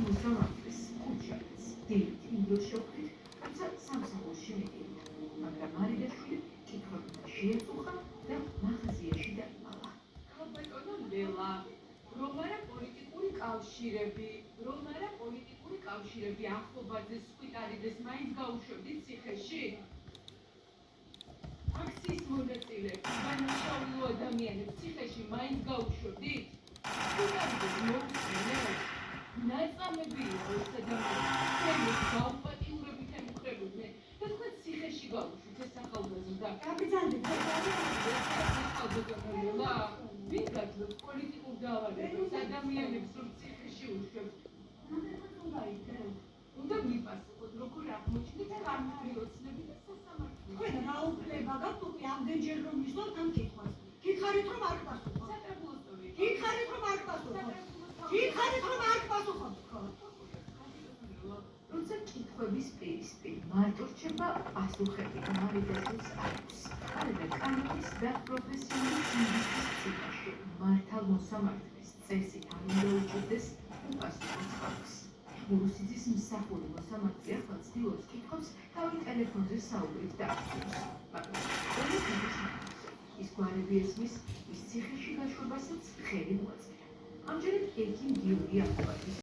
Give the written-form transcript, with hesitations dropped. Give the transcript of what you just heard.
მოსამართლის ხუთშაბათს დილით ინდოშოქით, თუმცა სამსახურში მიდიოდა, მაგრამ მარიდაშვილი კითხვებმა შეაწუხა და მაღაზიაში დაიმალა. ქალბატონო ლელა, რომ არა პოლიტიკური კავშირები ახლობაძეს, სვიტარიძეს მაინც გაუშვებდით ციხეში? აქციის მონაწილეებს, განმშობლო ადამიანებს ციხეში მაინც გაუშვებდით? სვიტარიძეს მოუსმინეთ? ნაწამები იყო ეს ადამიანები, თემის გაუპატიურებით ემუქრებოდნენ და თქვენ ციხეში გაუშვით ეს ახალგაზრდა. გაბიძანდით, ვინ გაძლევს პოლიტიკურ დავალებას ადამიანებს, რომ ციხეში უშვებთ? უნდა მიპასუხოთ, როგორ აღმოჩნდით კარგი ოცნები და სასამართლო. თქვენ რა უფლება გაქვთ უკვე ამდენჯერ რომ მისვამთ ამ კითხვას? გითხარით რომ არ გპასუხოთ? საპრობილოსოვი. გითხარით რომ არ გპასუხოთ? გითხარით რომ არ გპასუხოთ? როცა კითხვების პირისპირ მარტო რჩება პასუხები მარიდაშვილს აქვს. გარდა კანონის და პროფესიული ინგლისის ციხეში მართალ მოსამართლის წესით არ უნდა უჭირდეს უპასუხოს ხალხს. მურუსიძის მსახური მოსამართლე ახლა ცდილობს კითხვებს თავი ტელეფონზე საუბრით დაასრულოს. მაგრამ ის გვარები ესმის, ის ციხეში გაშვებასაც ხელი მოაწერა. ამჯერად ერთი გიორგი ახლოვაძის